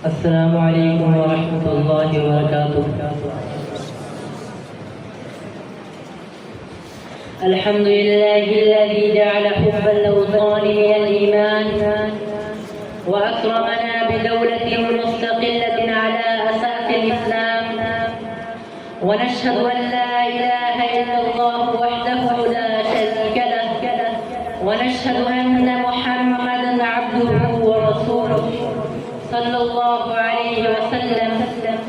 السلام عليكم ورحمة الله وبركاته. الحمد لله الذي جعل حب الأوطان من الإيمان وأكرمنا بدولة مستقلة على أساس الإسلام، ونشهد أن لا إله إلا الله وحده لا شريك له، ونشهد أن محمدًا عبده ورسوله صلى الله عليه وسلم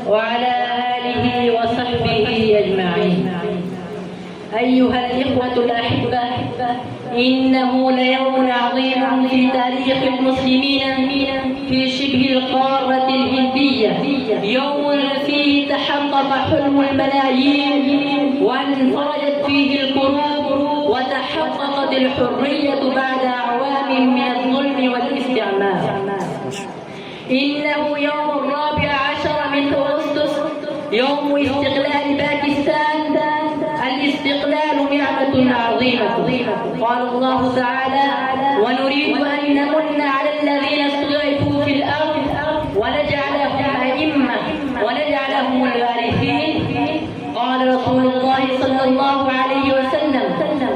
وعلى آله وصحبه أجمعين. أيها الإخوة الأحبة، إنه ليوم عظيم في تاريخ المسلمين في شبه القارة الهندية، يوم فيه تحقق حلم الملايين وانفرجت فيه الكروب وتحققت الحرية بعد أعوام من الظلم والاستعمار. إنه يوم 14 من أغسطس، يوم استقلال باكستان. الاستقلال نعمة عظيمة، قال الله تعالى: ونريد أن نمن على الذين استضعفوا في الأرض ونجعلهم أئمة ونجعلهم الوارثين. قال رسول الله صلى الله عليه وسلم: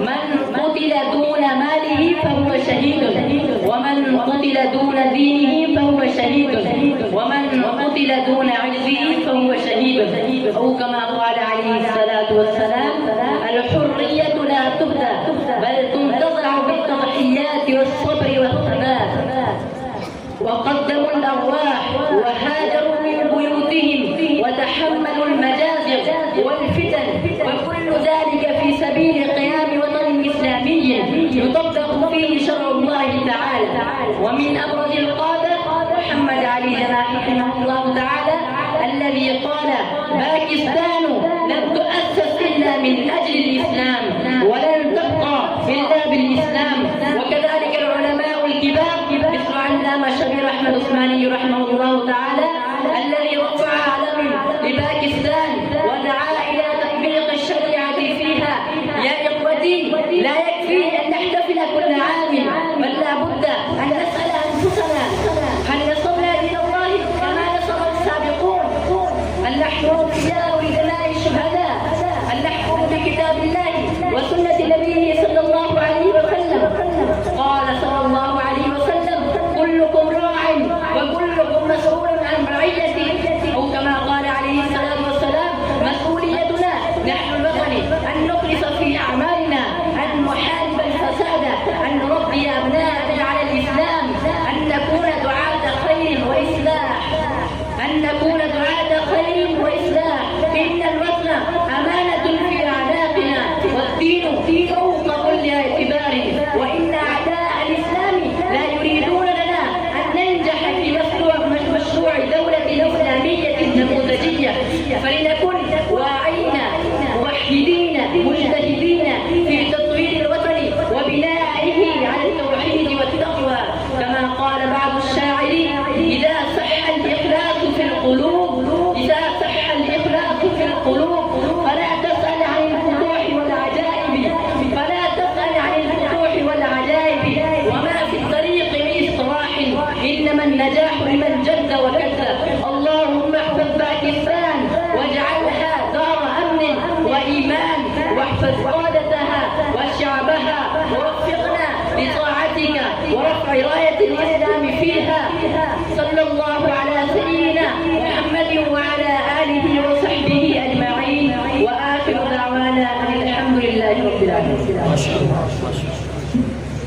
من قتل دون ماله فهو شهيد، ومن قتل دون دينه فهو شهيد، ومن قتل دون عرضه فهو شهيد، أو كما قال عليه الصلاة والسلام: الحرية لا تهدى بل تنتزع بالتضحيات والصبر والثبات. وقدموا الأرواح وهاجروا من بيوتهم وتحملوا المجازر والفتن، وكل ذلك في سبيل قيام وطن إسلامي يطبق فيه شرع الله تعالى. ومن أبرز القادة محمد علي جناح رحمه الله تعالى، الذي قال: باكستان لم تؤسس إلا من أجل الإسلام ولن تبقى إلا بالإسلام. وكذلك العلماء الكبار مثل العلامة شبير أحمد عثماني رحمه الله تعالى، الذي رفع علم لباكستان ودعا إلى تطبيق الشريعة فيها. يا إخوتي، لا يكفي أن نحتفل كل عام، بل لا بد أن نسأل أنفسنا: هل نصرنا إلى الله كما نصر السابقون؟ هل نحن أولياء لدماء الشهداء؟ هل نحكم بكتاب الله وسنة نبيه صلى الله عليه وسلم؟ قال صلى الله عليه وسلم: كلكم راع وكلكم مسؤول عن رعيته، أو كما قال عليه الصلاة والسلام: مسؤوليتنا نحن الوطني أن نخلص في أعمالنا، أن نحارب الفساد، أن نربي أبناءنا على الإسلام، أن نكون دعاة خير وإصلاح، أن نكون دعاة خير وإصلاح. إن الوطن أمانة في أعناقنا، والدين فوق كل اعتبار، وإن أعداء الإسلام لا يريدون لنا أن ننجح في مشروع دولة إسلامية نموذجية. فلنكن واعين موحدين مجتهدين في تطوير الوطن وبنائه على التوحيد والتقوى. كما قال بعض الشاعرين: إذا صح الإخلاص في القلوب، إذا صح الإخلاص في القلوب فلا تسأل عن الفتوح والعجائب، فلا تسأل عن الفتوح والعجائب، وما في الطريق من إصلاح، إنما النجاح لمن جد وكذب. اللهم احفظ باكستان واجعلها دار أمن وإيمان، واحفظ قادتها وشعبها، ووفقنا لطاعتك ورفع راية الإسلام فيها. صلى الله على سيدنا محمد وعلى آله وصحبه أجمعين، وآخر دعوانا أن الحمد لله رب العالمين.